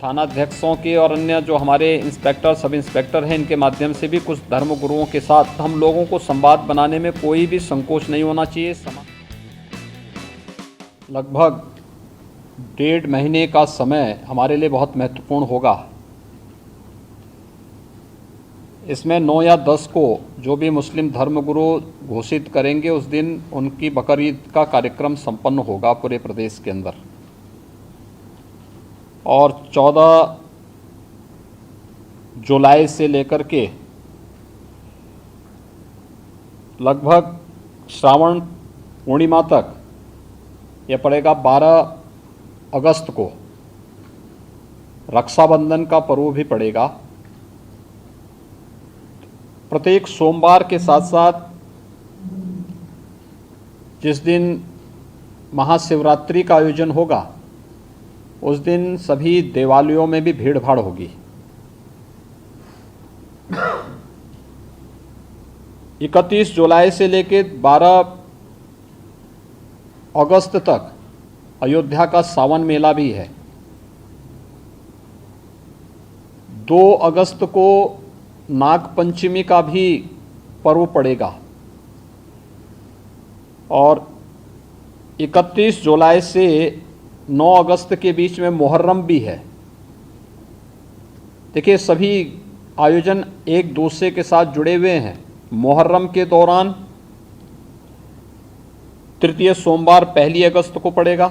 थानाध्यक्षों के और अन्य जो हमारे इंस्पेक्टर सब इंस्पेक्टर हैं, इनके माध्यम से भी कुछ धर्म गुरुओं के साथ हम लोगों को संवाद बनाने में कोई भी संकोच नहीं होना चाहिए। लगभग 1.5 महीने का समय हमारे लिए बहुत महत्वपूर्ण होगा। इसमें 9 या 10 को जो भी मुस्लिम धर्मगुरु घोषित करेंगे उस दिन उनकी बकरीद का कार्यक्रम संपन्न होगा पूरे प्रदेश के अंदर, और 14 जुलाई से लेकर के लगभग श्रावण पूर्णिमा तक यह पड़ेगा। 12 अगस्त को रक्षाबंधन का पर्व भी पड़ेगा। प्रत्येक सोमवार के साथ साथ जिस दिन महाशिवरात्रि का आयोजन होगा उस दिन सभी देवालयों में भी भीड़ भाड़ होगी। 31 जुलाई से लेकर 12 अगस्त तक अयोध्या का सावन मेला भी है। 2 अगस्त को नाग पंचमी का भी पर्व पड़ेगा और 31 जुलाई से 9 अगस्त के बीच में मुहर्रम भी है। देखिए, सभी आयोजन एक दूसरे के साथ जुड़े हुए हैं। मुहर्रम के दौरान तृतीय सोमवार 1 अगस्त को पड़ेगा,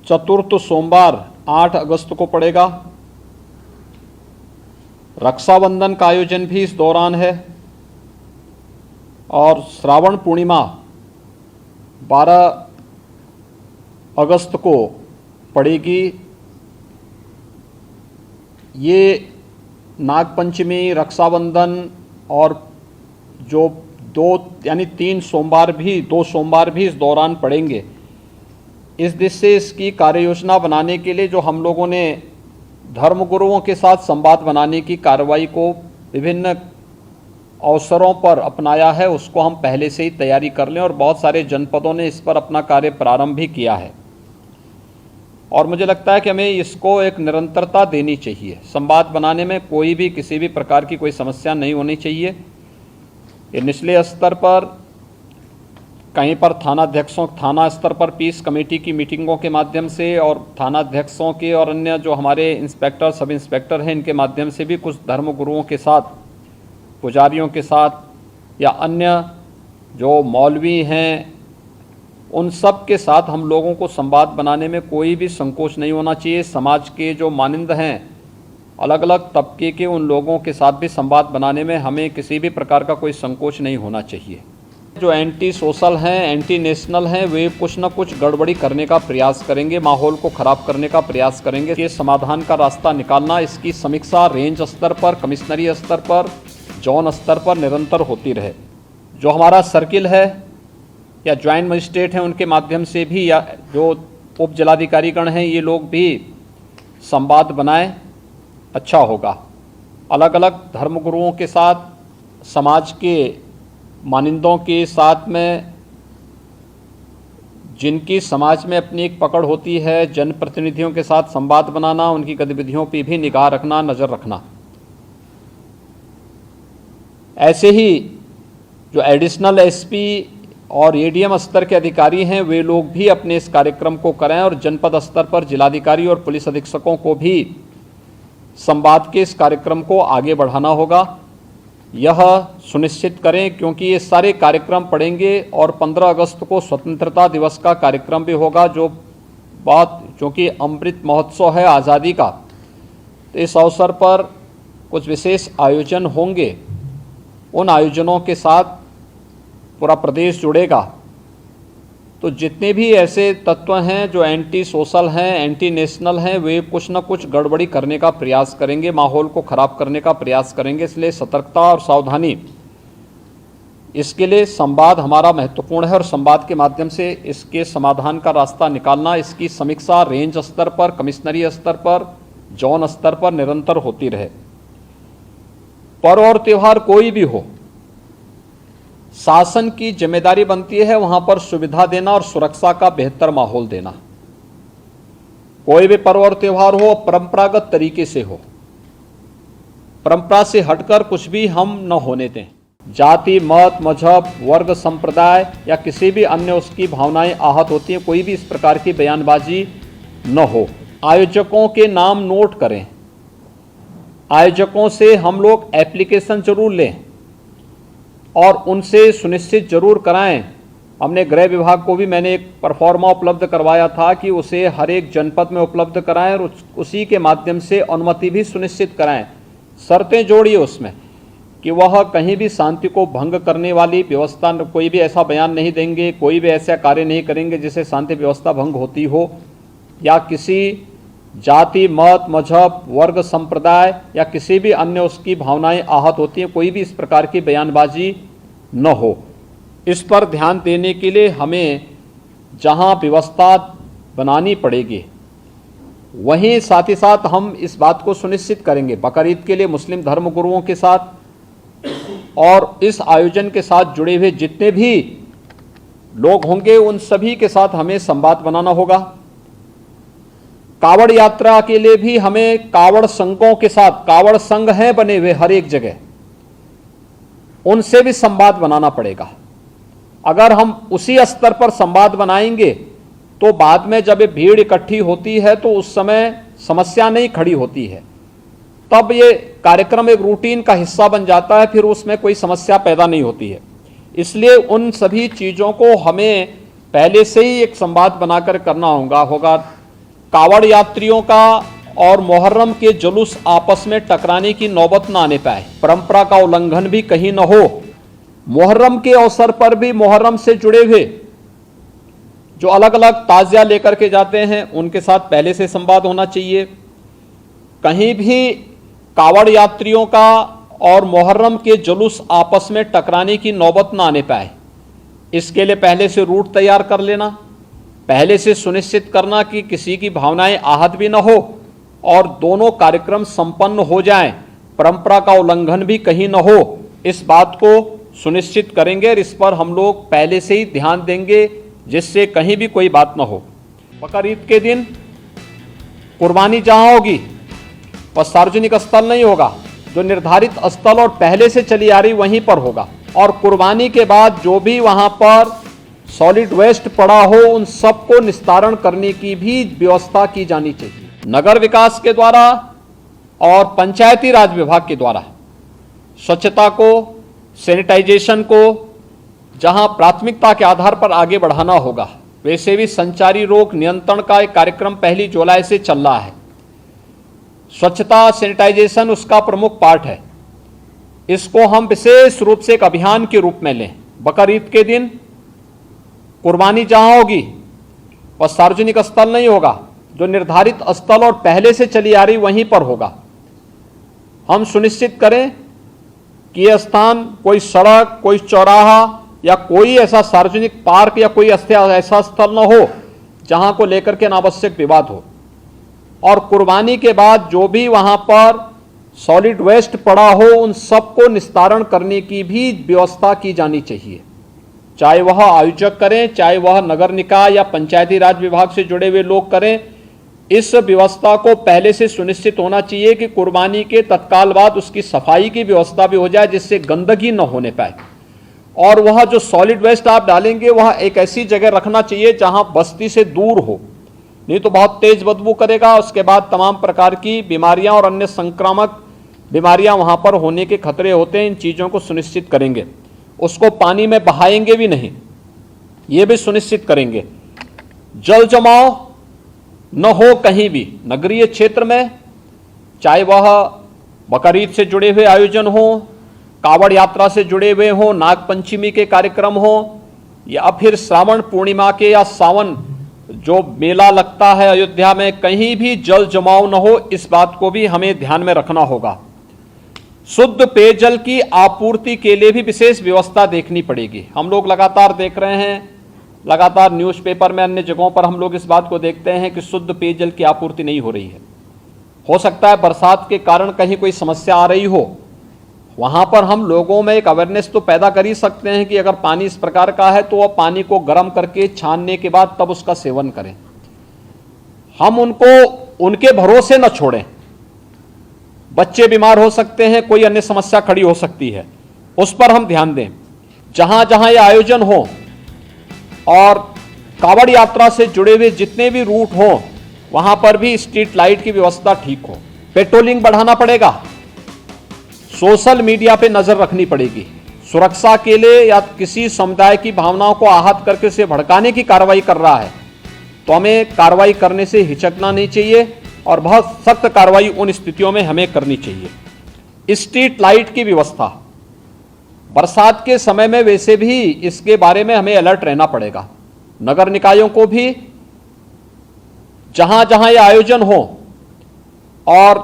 चतुर्थ सोमवार 8 अगस्त को पड़ेगा। रक्षाबंधन का आयोजन भी इस दौरान है और श्रावण पूर्णिमा 12 अगस्त को पड़ेगी। ये नागपंचमी, रक्षाबंधन और जो 2 सोमवार भी इस दौरान पड़ेंगे। इस दिशा से इसकी कार्य योजना बनाने के लिए जो हम लोगों ने धर्मगुरुओं के साथ संवाद बनाने की कार्रवाई को विभिन्न अवसरों पर अपनाया है, उसको हम पहले से ही तैयारी कर लें और बहुत सारे जनपदों ने इस पर अपना कार्य प्रारंभ भी किया है। और मुझे लगता है कि हमें इसको एक निरंतरता देनी चाहिए। संवाद बनाने में कोई भी किसी भी प्रकार की कोई समस्या नहीं होनी चाहिए। ये निचले स्तर पर कहीं पर थाना स्तर पर पीस कमेटी की मीटिंगों के माध्यम से और थानाध्यक्षों के और अन्य जो हमारे इंस्पेक्टर सब इंस्पेक्टर हैं, इनके माध्यम से भी कुछ धर्म गुरुओं के साथ, पुजारियों के साथ या अन्य जो मौलवी हैं, उन सब के साथ हम लोगों को संवाद बनाने में कोई भी संकोच नहीं होना चाहिए। समाज के जो मानिंद हैं, अलग अलग तबके के, उन लोगों के साथ भी संवाद बनाने में हमें किसी भी प्रकार का कोई संकोच नहीं होना चाहिए। जो एंटी सोशल हैं, एंटी नेशनल हैं, वे कुछ न कुछ गड़बड़ी करने का प्रयास करेंगे, माहौल को ख़राब करने का प्रयास करेंगे। ये समाधान का रास्ता निकालना, इसकी समीक्षा रेंज स्तर पर, कमिश्नरी स्तर पर, जोन स्तर पर निरंतर होती रहे। जो हमारा सर्किल है या ज्वाइंट मजिस्ट्रेट हैं, उनके माध्यम से भी, या जो उप जिलाधिकारीगण हैं, ये लोग भी संवाद बनाएं, अच्छा होगा। अलग अलग धर्मगुरुओं के साथ, समाज के मानिंदों के साथ में, जिनकी समाज में अपनी एक पकड़ होती है, जनप्रतिनिधियों के साथ संवाद बनाना, उनकी गतिविधियों पर भी निगाह रखना, नज़र रखना। ऐसे ही जो एडिशनल एसपी और एडीएम स्तर के अधिकारी हैं, वे लोग भी अपने इस कार्यक्रम को करें और जनपद स्तर पर जिलाधिकारी और पुलिस अधीक्षकों को भी संवाद के इस कार्यक्रम को आगे बढ़ाना होगा। यह सुनिश्चित करें, क्योंकि ये सारे कार्यक्रम पड़ेंगे और 15 अगस्त को स्वतंत्रता दिवस का कार्यक्रम भी होगा, क्योंकि अमृत महोत्सव है आज़ादी का। तो इस अवसर पर कुछ विशेष आयोजन होंगे। उन आयोजनों के साथ पूरा प्रदेश जुड़ेगा। तो जितने भी ऐसे तत्व हैं जो एंटी सोशल हैं, एंटी नेशनल हैं, वे कुछ न कुछ गड़बड़ी करने का प्रयास करेंगे, माहौल को ख़राब करने का प्रयास करेंगे। इसलिए सतर्कता और सावधानी, इसके लिए संवाद हमारा महत्वपूर्ण है और संवाद के माध्यम से इसके समाधान का रास्ता निकालना, इसकी समीक्षा रेंज स्तर पर, कमिश्नरी स्तर पर, जोन स्तर पर निरंतर होती रहे। पर्व और त्यौहार कोई भी हो, शासन की जिम्मेदारी बनती है वहां पर सुविधा देना और सुरक्षा का बेहतर माहौल देना। कोई भी पर्व और त्यौहार हो परंपरागत तरीके से हो, परंपरा से हटकर कुछ भी हम न होने दें। जाति, मत, मजहब, वर्ग, संप्रदाय या किसी भी अन्य उसकी भावनाएं आहत होती हैं, कोई भी इस प्रकार की बयानबाजी न हो। आयोजकों के नाम नोट करें, आयोजकों से हम लोग एप्लीकेशन जरूर लें और उनसे सुनिश्चित जरूर कराएं। हमने गृह विभाग को भी मैंने एक परफॉर्मा उपलब्ध करवाया था कि उसे हर एक जनपद में उपलब्ध कराएं और उसी के माध्यम से अनुमति भी सुनिश्चित कराएं। शर्तें जोड़िए उसमें कि वह कहीं भी शांति को भंग करने वाली व्यवस्था, कोई भी ऐसा बयान नहीं देंगे, कोई भी ऐसा कार्य नहीं करेंगे जिससे शांति व्यवस्था भंग होती हो, या किसी जाति, मत, मजहब, वर्ग, संप्रदाय या किसी भी अन्य उसकी भावनाएं आहत होती हैं, कोई भी इस प्रकार की बयानबाजी न हो। इस पर ध्यान देने के लिए हमें जहां व्यवस्था बनानी पड़ेगी वहीं साथ ही साथ हम इस बात को सुनिश्चित करेंगे बकरीद के लिए मुस्लिम धर्मगुरुओं के साथ और इस आयोजन के साथ जुड़े हुए जितने भी लोग होंगे उन सभी के साथ हमें संवाद बनाना होगा। कावड़ यात्रा के लिए भी हमें कावड़ संघों के साथ, कावड़ संघ हैं बने हुए हर एक जगह, उनसे भी संवाद बनाना पड़ेगा। अगर हम उसी स्तर पर संवाद बनाएंगे तो बाद में जब ये भीड़ इकट्ठी होती है तो उस समय समस्या नहीं खड़ी होती है, तब ये कार्यक्रम एक रूटीन का हिस्सा बन जाता है, फिर उसमें कोई समस्या पैदा नहीं होती है। इसलिए उन सभी चीज़ों को हमें पहले से ही एक संवाद बनाकर करना होगा। कावड़ यात्रियों का और मुहर्रम के जुलूस आपस में टकराने की नौबत न आने पाए, परंपरा का उल्लंघन भी कहीं न हो। मुहर्रम के अवसर पर भी मुहर्रम से जुड़े हुए जो अलग अलग ताजिया लेकर के जाते हैं उनके साथ पहले से संवाद होना चाहिए। कहीं भी कावड़ यात्रियों का और मुहर्रम के जुलूस आपस में टकराने की नौबत न आने पाए, इसके लिए पहले से रूट तैयार कर लेना, पहले से सुनिश्चित करना कि किसी की भावनाएं आहत भी न हो और दोनों कार्यक्रम संपन्न हो जाएं, परंपरा का उल्लंघन भी कहीं न हो, इस बात को सुनिश्चित करेंगे और इस पर हम लोग पहले से ही ध्यान देंगे जिससे कहीं भी कोई बात न हो। बकरीद के दिन कुर्बानी जहां होगी वह सार्वजनिक स्थल नहीं होगा, जो निर्धारित स्थल और पहले से चली आ रही वहीं पर होगा। और कुर्बानी के बाद जो भी वहां पर सॉलिड वेस्ट पड़ा हो उन सबको निस्तारण करने की भी व्यवस्था की जानी चाहिए। नगर विकास के द्वारा और पंचायती राज विभाग के द्वारा स्वच्छता को, सैनिटाइजेशन को जहां प्राथमिकता के आधार पर आगे बढ़ाना होगा, वैसे भी संचारी रोग नियंत्रण का एक कार्यक्रम 1 जुलाई से चल रहा है। स्वच्छता, सैनिटाइजेशन उसका प्रमुख पार्ट है। इसको हम विशेष रूप से एक अभियान के रूप में लें। बकरीद के दिन कुर्बानी जहां होगी वह सार्वजनिक स्थल नहीं होगा, जो निर्धारित स्थल और पहले से चली आ रही वहीं पर होगा। हम सुनिश्चित करें कि यह स्थान कोई सड़क, कोई चौराहा या कोई ऐसा सार्वजनिक पार्क या कोई ऐसा स्थल न हो जहां को लेकर के अनावश्यक विवाद हो। और कुर्बानी के बाद जो भी वहां पर सॉलिड वेस्ट पड़ा हो उन सबको निस्तारण करने की भी व्यवस्था की जानी चाहिए, चाहे वह आयोजक करें, चाहे वह नगर निकाय या पंचायती राज विभाग से जुड़े हुए लोग करें। इस व्यवस्था को पहले से सुनिश्चित होना चाहिए कि कुर्बानी के तत्काल बाद उसकी सफाई की व्यवस्था भी हो जाए जिससे गंदगी न होने पाए। और वह जो सॉलिड वेस्ट आप डालेंगे वह एक ऐसी जगह रखना चाहिए जहां बस्ती से दूर हो, नहीं तो बहुत तेज बदबू करेगा। उसके बाद तमाम प्रकार की बीमारियां और अन्य संक्रामक बीमारियां वहां पर होने के खतरे होते हैं। इन चीज़ों को सुनिश्चित करेंगे। उसको पानी में बहाएंगे भी नहीं, ये भी सुनिश्चित करेंगे। जल जमाव न हो कहीं भी नगरीय क्षेत्र में, चाहे वह बकरीद से जुड़े हुए आयोजन हो, कावड़ यात्रा से जुड़े हुए हो, नाग पंचमी के कार्यक्रम हो, या फिर श्रावण पूर्णिमा के या सावन जो मेला लगता है अयोध्या में, कहीं भी जल जमाव न हो, इस बात को भी हमें ध्यान में रखना होगा। शुद्ध पेयजल की आपूर्ति के लिए भी विशेष व्यवस्था देखनी पड़ेगी। हम लोग लगातार देख रहे हैं, लगातार न्यूज़पेपर में, अन्य जगहों पर हम लोग इस बात को देखते हैं कि शुद्ध पेयजल की आपूर्ति नहीं हो रही है। हो सकता है बरसात के कारण कहीं कोई समस्या आ रही हो, वहां पर हम लोगों में एक अवेयरनेस तो पैदा कर ही सकते हैं कि अगर पानी इस प्रकार का है तो वह पानी को गर्म करके छानने के बाद तब उसका सेवन करें। हम उनको उनके भरोसे न छोड़ें। बच्चे बीमार हो सकते हैं, कोई अन्य समस्या खड़ी हो सकती है, उस पर हम ध्यान दें। जहां जहां ये आयोजन हो और कावड़ यात्रा से जुड़े हुए जितने भी रूट हो, वहां पर भी स्ट्रीट लाइट की व्यवस्था ठीक हो। पेट्रोलिंग बढ़ाना पड़ेगा, सोशल मीडिया पे नजर रखनी पड़ेगी। सुरक्षा के लिए या किसी समुदाय की भावनाओं को आहत करके उसे भड़काने की कार्रवाई कर रहा है तो हमें कार्रवाई करने से हिचकना नहीं चाहिए और बहुत सख्त कार्रवाई उन स्थितियों में हमें करनी चाहिए। स्ट्रीट लाइट की व्यवस्था, बरसात के समय में वैसे भी इसके बारे में हमें अलर्ट रहना पड़ेगा। नगर निकायों को भी जहां जहां यह आयोजन हो और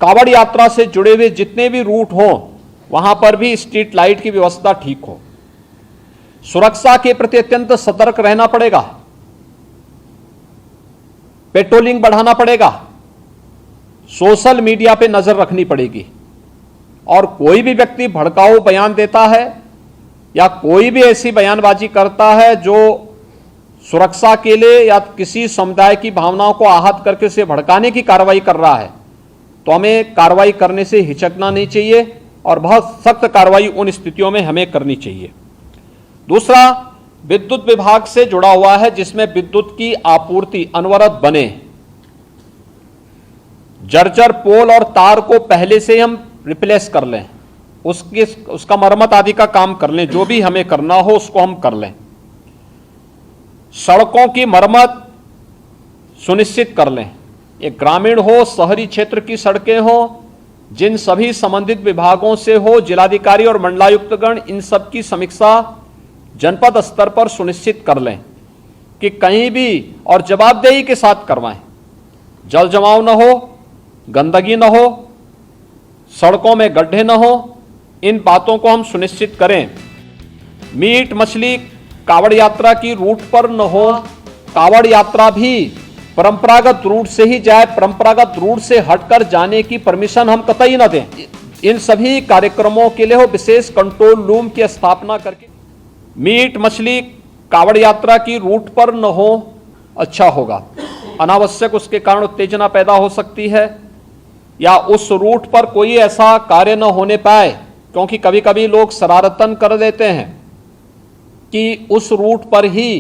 कावड़ यात्रा से जुड़े हुए जितने भी रूट हो, वहां पर भी स्ट्रीट लाइट की व्यवस्था ठीक हो। सुरक्षा के प्रति अत्यंत सतर्क रहना पड़ेगा, पेट्रोलिंग बढ़ाना पड़ेगा, सोशल मीडिया पे नजर रखनी पड़ेगी और कोई भी व्यक्ति भड़काऊ बयान देता है या कोई भी ऐसी बयानबाजी करता है जो सुरक्षा के लिए या किसी समुदाय की भावनाओं को आहत करके उसे भड़काने की कार्रवाई कर रहा है तो हमें कार्रवाई करने से हिचकना नहीं चाहिए और बहुत सख्त कार्रवाई उन स्थितियों में हमें करनी चाहिए। दूसरा, विद्युत विभाग से जुड़ा हुआ है, जिसमें विद्युत की आपूर्ति अनवरत बने। जर्जर पोल और तार को पहले से हम रिप्लेस कर लें, उसका मरम्मत आदि का काम कर लें, जो भी हमें करना हो उसको हम कर लें। सड़कों की मरम्मत सुनिश्चित कर लें, ये ग्रामीण हो, शहरी क्षेत्र की सड़कें हो, जिन सभी संबंधित विभागों से हो, जिलाधिकारी और मंडलायुक्तगण इन सब की समीक्षा जनपद स्तर पर सुनिश्चित कर लें कि कहीं भी और जवाबदेही के साथ करवाएं। जल जमाव न हो, गंदगी न हो, सड़कों में गड्ढे न हो, इन बातों को हम सुनिश्चित करें। मीट मछली कावड़ यात्रा की रूट पर न हो, कावड़ यात्रा भी परंपरागत रूट से ही जाए, परंपरागत रूट से हटकर जाने की परमिशन हम कतई न दें। इन सभी कार्यक्रमों के लिए हो विशेष कंट्रोल रूम की स्थापना करके मीट मछली कावड़ यात्रा की रूट पर न हो, अच्छा होगा। अनावश्यक उसके कारण उत्तेजना पैदा हो सकती है या उस रूट पर कोई ऐसा कार्य न होने पाए, क्योंकि कभी कभी लोग शरारतन कर देते हैं कि उस रूट पर ही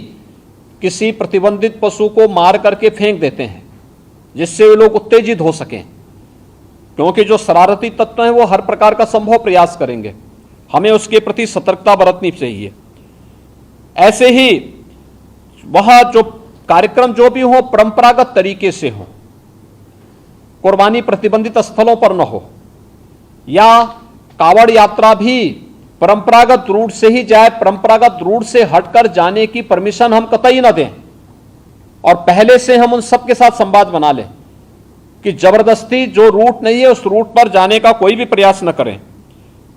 किसी प्रतिबंधित पशु को मार करके फेंक देते हैं, जिससे वे लोग उत्तेजित हो सकें, क्योंकि जो शरारती तत्व हैं वो हर प्रकार का संभव प्रयास करेंगे। हमें उसके प्रति सतर्कता बरतनी चाहिए। ऐसे ही वह जो कार्यक्रम जो भी हो परंपरागत तरीके से हो, कुर्बानी प्रतिबंधित स्थलों पर न हो, या कावड़ यात्रा भी परंपरागत रूट से ही जाए, परंपरागत रूट से हटकर जाने की परमिशन हम कतई न दें और पहले से हम उन सब के साथ संवाद बना लें कि जबरदस्ती जो रूट नहीं है उस रूट पर जाने का कोई भी प्रयास न करें।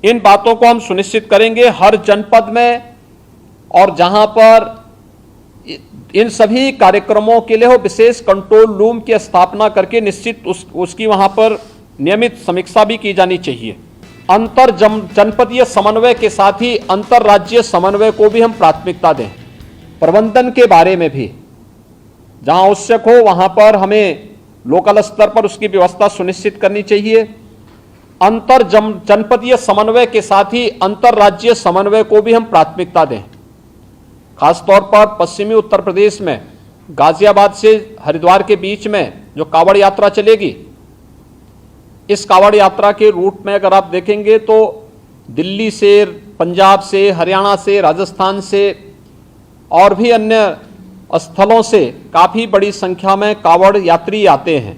इन बातों को हम सुनिश्चित करेंगे हर जनपद में, और जहां पर इन सभी कार्यक्रमों के लिए हो विशेष कंट्रोल रूम की स्थापना करके निश्चित उसकी वहां पर नियमित समीक्षा भी की जानी चाहिए। अंतर जनपदीय समन्वय के साथ ही अंतर्राज्यीय समन्वय को भी हम प्राथमिकता दें। प्रबंधन के बारे में भी जहां आवश्यक हो वहां पर हमें लोकल स्तर पर उसकी व्यवस्था सुनिश्चित करनी चाहिए। अंतर जनपदीय समन्वय के साथ ही अंतर्राज्यीय समन्वय को भी हम प्राथमिकता दें। खासतौर पर पश्चिमी उत्तर प्रदेश में गाजियाबाद से हरिद्वार के बीच में जो कावड़ यात्रा चलेगी, इस कावड़ यात्रा के रूट में अगर आप देखेंगे तो दिल्ली से, पंजाब से, हरियाणा से, राजस्थान से और भी अन्य स्थलों से काफ़ी बड़ी संख्या में कावड़ यात्री आते हैं।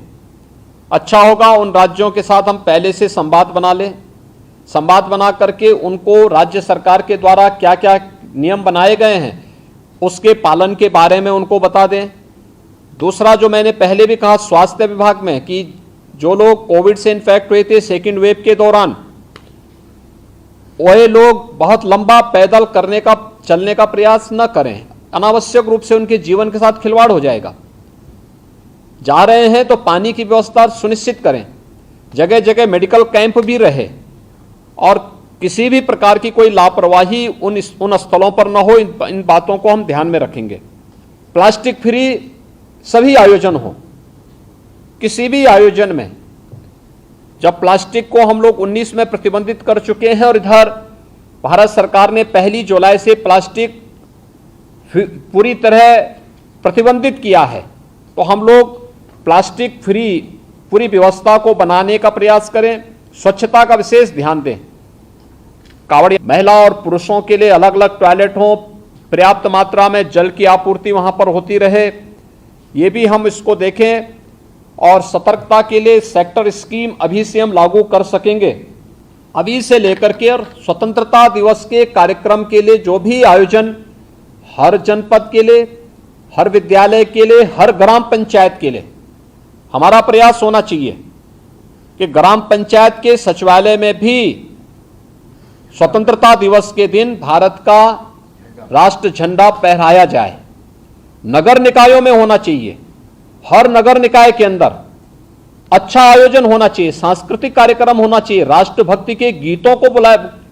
अच्छा होगा उन राज्यों के साथ हम पहले से संवाद बना लें, संवाद बना करके उनको राज्य सरकार के द्वारा क्या क्या नियम बनाए गए हैं उसके पालन के बारे में उनको बता दें। दूसरा, जो मैंने पहले भी कहा स्वास्थ्य विभाग में, कि जो लोग कोविड से इन्फेक्ट हुए थे सेकेंड वेव के दौरान, वह लोग बहुत लंबा पैदल चलने का प्रयास न करें। अनावश्यक रूप से उनके जीवन के साथ खिलवाड़ हो जाएगा। जा रहे हैं तो पानी की व्यवस्था सुनिश्चित करें, जगह जगह मेडिकल कैंप भी रहे और किसी भी प्रकार की कोई लापरवाही उन स्थलों पर न हो। इन बातों को हम ध्यान में रखेंगे। प्लास्टिक फ्री सभी आयोजन हो, किसी भी आयोजन में जब प्लास्टिक को हम लोग 19 में प्रतिबंधित कर चुके हैं और इधर भारत सरकार ने 1 जुलाई से प्लास्टिक पूरी तरह प्रतिबंधित किया है, तो हम लोग प्लास्टिक फ्री पूरी व्यवस्था को बनाने का प्रयास करें। स्वच्छता का विशेष ध्यान दें। कांवड़िया महिला और पुरुषों के लिए अलग अलग टॉयलेट हों, पर्याप्त मात्रा में जल की आपूर्ति वहां पर होती रहे, ये भी हम इसको देखें। और सतर्कता के लिए सेक्टर स्कीम अभी से हम लागू कर सकेंगे। अभी से लेकर के और स्वतंत्रता दिवस के कार्यक्रम के लिए जो भी आयोजन हर जनपद के लिए, हर विद्यालय के लिए, हर ग्राम पंचायत के लिए हमारा प्रयास होना चाहिए कि ग्राम पंचायत के सचिवालय में भी स्वतंत्रता दिवस के दिन भारत का राष्ट्र झंडा फहराया जाए। नगर निकायों में होना चाहिए, हर नगर निकाय के अंदर अच्छा आयोजन होना चाहिए, सांस्कृतिक कार्यक्रम होना चाहिए, राष्ट्रभक्ति के गीतों को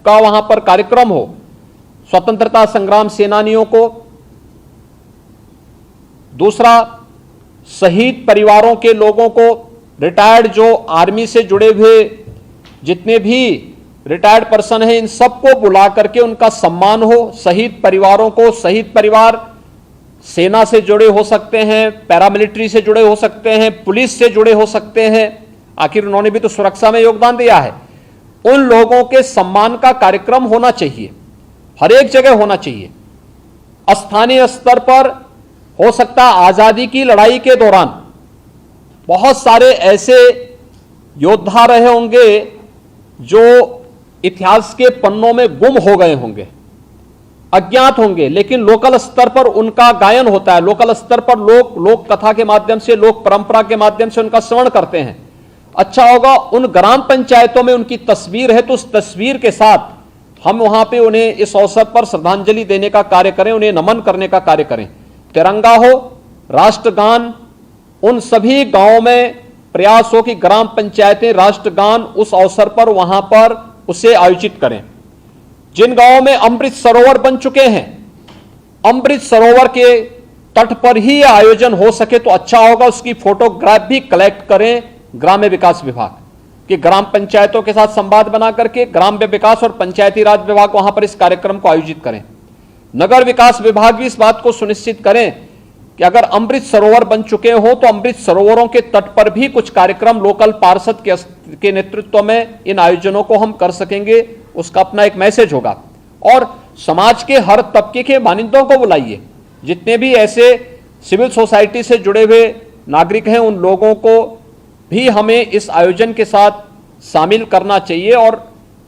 का वहां पर कार्यक्रम हो, स्वतंत्रता संग्राम सेनानियों को। दूसरा, शहीद परिवारों के लोगों को, रिटायर्ड जो आर्मी से जुड़े हुए जितने भी रिटायर्ड पर्सन हैं, इन सबको बुला करके उनका सम्मान हो। शहीद परिवारों को, शहीद परिवार सेना से जुड़े हो सकते हैं, पैरामिलिट्री से जुड़े हो सकते हैं, पुलिस से जुड़े हो सकते हैं, आखिर उन्होंने भी तो सुरक्षा में योगदान दिया है। उन लोगों के सम्मान का कार्यक्रम होना चाहिए, हर एक जगह होना चाहिए। स्थानीय स्तर पर हो सकता है आजादी की लड़ाई के दौरान बहुत सारे ऐसे योद्धा रहे होंगे जो इतिहास के पन्नों में गुम हो गए होंगे, अज्ञात होंगे, लेकिन लोकल स्तर पर उनका गायन होता है। लोकल स्तर पर लोग लोक कथा के माध्यम से, लोक परंपरा के माध्यम से उनका श्रवण करते हैं। अच्छा होगा उन ग्राम पंचायतों में उनकी तस्वीर है तो उस तस्वीर के साथ हम वहां पे उन्हें इस अवसर पर श्रद्धांजलि देने का कार्य करें, उन्हें नमन करने का कार्य करें। तिरंगा हो, राष्ट्रगान, उन सभी गांवों में प्रयास हो कि ग्राम पंचायतें राष्ट्रगान उस अवसर पर वहां पर उसे आयोजित करें। जिन गांवों में अमृत सरोवर बन चुके हैं, अमृत सरोवर के तट पर ही आयोजन हो सके तो अच्छा होगा। उसकी फोटोग्राफ भी कलेक्ट करें ग्राम्य विकास विभाग कि ग्राम पंचायतों के साथ संवाद बना करके ग्राम्य विकास और पंचायती राज विभाग वहां पर इस कार्यक्रम को आयोजित करें। नगर विकास विभाग भी इस बात को सुनिश्चित करें कि अगर अमृत सरोवर बन चुके हो तो अमृत सरोवरों के तट पर भी कुछ कार्यक्रम लोकल पार्षद के नेतृत्व में इन आयोजनों को हम कर सकेंगे। उसका अपना एक मैसेज होगा। और समाज के हर तबके के मानिंदों को बुलाइए, जितने भी ऐसे सिविल सोसाइटी से जुड़े हुए नागरिक हैं उन लोगों को भी हमें इस आयोजन के साथ शामिल करना चाहिए और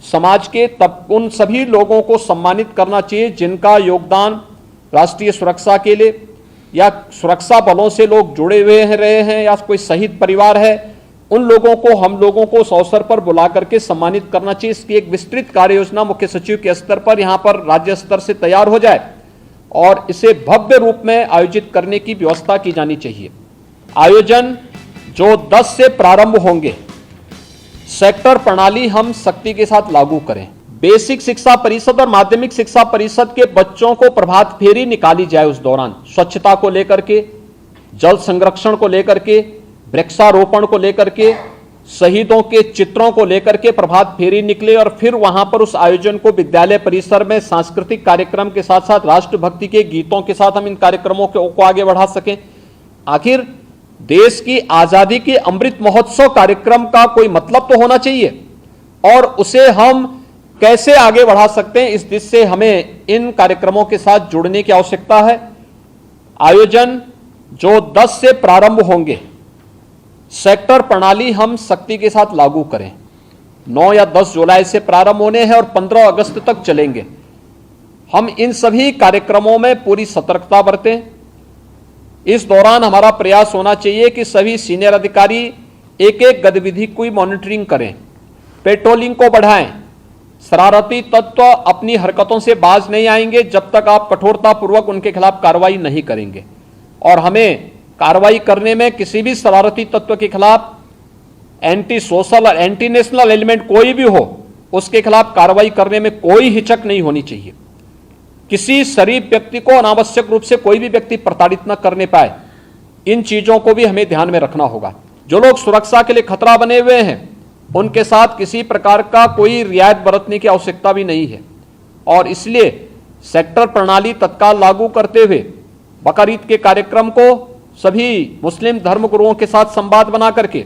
समाज के उन सभी लोगों को सम्मानित करना चाहिए जिनका योगदान राष्ट्रीय सुरक्षा के लिए या सुरक्षा बलों से लोग जुड़े हुए रहे हैं या कोई शहीद परिवार है, उन लोगों को हम लोगों को उस अवसर पर बुला करके सम्मानित करना चाहिए। इसकी एक विस्तृत कार्य योजना मुख्य सचिव के स्तर पर यहाँ पर राज्य स्तर से तैयार हो जाए और इसे भव्य रूप में आयोजित करने की व्यवस्था की जानी चाहिए। आयोजन जो 10 से प्रारंभ होंगे, सेक्टर प्रणाली हम सख्ती के साथ लागू करें। बेसिक शिक्षा परिषद और माध्यमिक शिक्षा परिषद के बच्चों को प्रभात फेरी निकाली जाए। उस दौरान स्वच्छता को लेकर के, जल संरक्षण को लेकर के, वृक्षारोपण को लेकर के, शहीदों के चित्रों को लेकर के प्रभात फेरी निकले और फिर वहां पर उस आयोजन को विद्यालय परिसर में सांस्कृतिक कार्यक्रम के साथ साथ राष्ट्रभक्ति के गीतों के साथ हम इन कार्यक्रमों को आगे बढ़ा सकें। आखिर देश की आजादी के अमृत महोत्सव कार्यक्रम का कोई मतलब तो होना चाहिए और उसे हम कैसे आगे बढ़ा सकते हैं, इस दिशा से हमें इन कार्यक्रमों के साथ जुड़ने की आवश्यकता है। आयोजन जो 10 से प्रारंभ होंगे, सेक्टर प्रणाली हम सख्ती के साथ लागू करें। 9 या 10 जुलाई से प्रारंभ होने हैं और 15 अगस्त तक चलेंगे। हम इन सभी कार्यक्रमों में पूरी सतर्कता बरतें। इस दौरान हमारा प्रयास होना चाहिए कि सभी सीनियर अधिकारी एक एक गतिविधि की मॉनिटरिंग करें, पेट्रोलिंग को बढ़ाएं। शरारती तत्व अपनी हरकतों से बाज नहीं आएंगे जब तक आप कठोरतापूर्वक उनके खिलाफ कार्रवाई नहीं करेंगे। और हमें कार्रवाई करने में किसी भी शरारती तत्व के खिलाफ एंटी सोशल और एंटी नेशनल एलिमेंट कोई भी हो, उसके खिलाफ कार्रवाई करने में कोई हिचक नहीं होनी चाहिए। किसी शरीफ व्यक्ति को अनावश्यक रूप से कोई भी व्यक्ति प्रताड़ित न करने पाए, इन चीजों को भी हमें ध्यान में रखना होगा। जो लोग सुरक्षा के लिए खतरा बने हुए हैं उनके साथ किसी प्रकार का कोई रियायत बरतने की आवश्यकता भी नहीं है। और इसलिए सेक्टर प्रणाली तत्काल लागू करते हुए बकरीद के कार्यक्रम को सभी मुस्लिम धर्मगुरुओं के साथ संवाद बना करके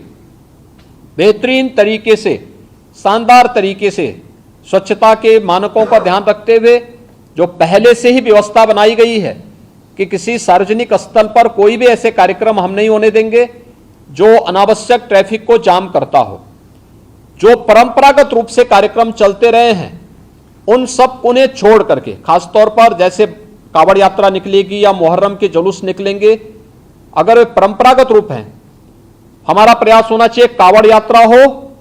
बेहतरीन तरीके से, शानदार तरीके से स्वच्छता के मानकों का ध्यान रखते हुए जो पहले से ही व्यवस्था बनाई गई है कि किसी सार्वजनिक स्थल पर कोई भी ऐसे कार्यक्रम हम नहीं होने देंगे जो अनावश्यक ट्रैफिक को जाम करता हो। जो परंपरागत रूप से कार्यक्रम चलते रहे हैं उन सब उन्हें छोड़ करके, खासतौर पर जैसे कावड़ यात्रा निकलेगी या मुहर्रम के जुलूस निकलेंगे, अगर वे परंपरागत रूप हैं, हमारा प्रयास होना चाहिए कावड़ यात्रा हो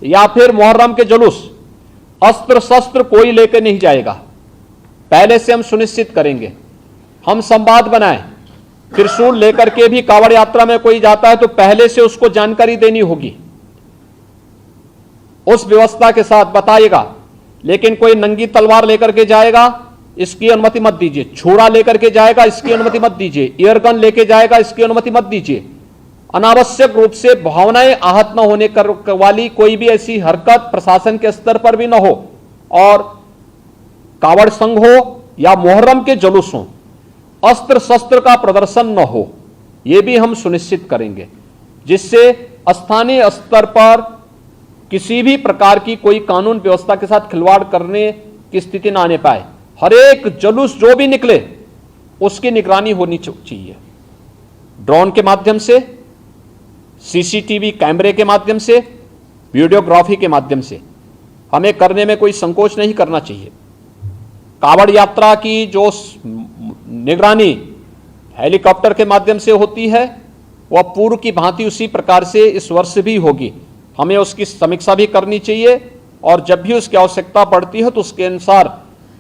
या फिर मुहर्रम के जुलूस, अस्त्र शस्त्र कोई लेकर नहीं जाएगा। पहले से हम सुनिश्चित करेंगे, हम संवाद बनाएं। त्रिशूल लेकर के भी कावड़ यात्रा में कोई जाता है तो पहले से उसको जानकारी देनी होगी, उस व्यवस्था के साथ बताइएगा। लेकिन कोई नंगी तलवार लेकर के जाएगा, इसकी अनुमति मत दीजिए। छुरा लेकर के जाएगा, इसकी अनुमति मत दीजिए। एयरगन लेके जाएगा, इसकी अनुमति मत दीजिए। अनावश्यक रूप से भावनाएं आहत न होने वाली कोई भी ऐसी हरकत प्रशासन के स्तर पर भी न हो, और कावड़ संघ हो या मुहर्रम के जुलूस हो, अस्त्र शस्त्र का प्रदर्शन न हो, यह भी हम सुनिश्चित करेंगे, जिससे स्थानीय स्तर पर किसी भी प्रकार की कोई कानून व्यवस्था के साथ खिलवाड़ करने की स्थिति ना आने पाए। हर एक जुलूस जो भी निकले उसकी निगरानी होनी चाहिए, ड्रोन के माध्यम से, सीसीटीवी कैमरे के माध्यम से, वीडियोग्राफी के माध्यम से। हमें करने में कोई संकोच नहीं करना चाहिए। कावड़ यात्रा की जो निगरानी हेलीकॉप्टर के माध्यम से होती है वह पूर्व की भांति उसी प्रकार से इस वर्ष भी होगी। हमें उसकी समीक्षा भी करनी चाहिए और जब भी उसकी आवश्यकता पड़ती है तो उसके अनुसार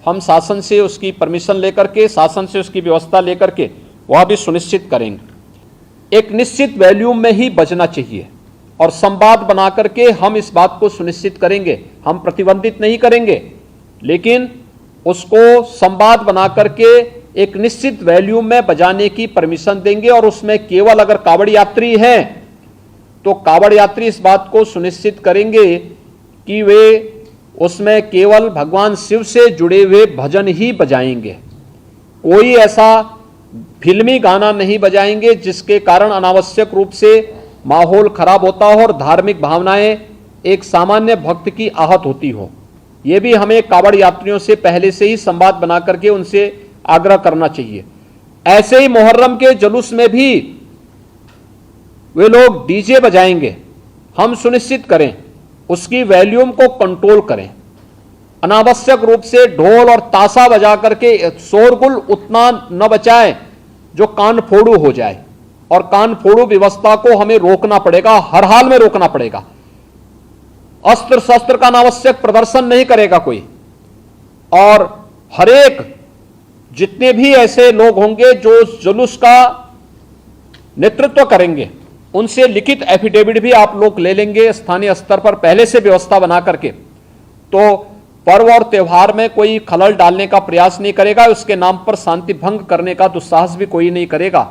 हम शासन से उसकी परमिशन लेकर के, शासन से उसकी व्यवस्था लेकर के वह भी सुनिश्चित करेंगे। एक निश्चित वॉल्यूम में ही बजना चाहिए और संवाद बना करके हम इस बात को सुनिश्चित करेंगे। हम प्रतिबंधित नहीं करेंगे, लेकिन उसको संवाद बना करके एक निश्चित वॉल्यूम में बजाने की परमिशन देंगे। और उसमें केवल अगर कावड़ यात्री हैं तो कावड़ यात्री इस बात को सुनिश्चित करेंगे कि वे उसमें केवल भगवान शिव से जुड़े हुए भजन ही बजाएंगे। कोई ऐसा फिल्मी गाना नहीं बजाएंगे जिसके कारण अनावश्यक रूप से माहौल खराब होता हो और धार्मिक भावनाएं एक सामान्य भक्त की आहत होती हो। यह भी हमें कावड़ यात्रियों से पहले से ही संवाद बना करके उनसे आग्रह करना चाहिए। ऐसे ही मुहर्रम के जुलूस में भी वे लोग डीजे बजाएंगे, हम सुनिश्चित करें उसकी वॉल्यूम को कंट्रोल करें। अनावश्यक रूप से ढोल और ताशा बजा करके शोरगुल उतना न बचाएं जो कान फोड़ू हो जाए, और कान फोड़ू व्यवस्था को हमें रोकना पड़ेगा, हर हाल में रोकना पड़ेगा। अस्त्र शस्त्र का अनावश्यक प्रदर्शन नहीं करेगा कोई। और हरेक जितने भी ऐसे लोग होंगे जो जुलूस का नेतृत्व करेंगे उनसे लिखित एफिडेविट भी आप लोग ले लेंगे स्थानीय स्तर पर पहले से व्यवस्था बना करके। तो पर्व और त्योहार में कोई खलल डालने का प्रयास नहीं करेगा, उसके नाम पर शांति भंग करने का दुस्साहस भी कोई नहीं करेगा।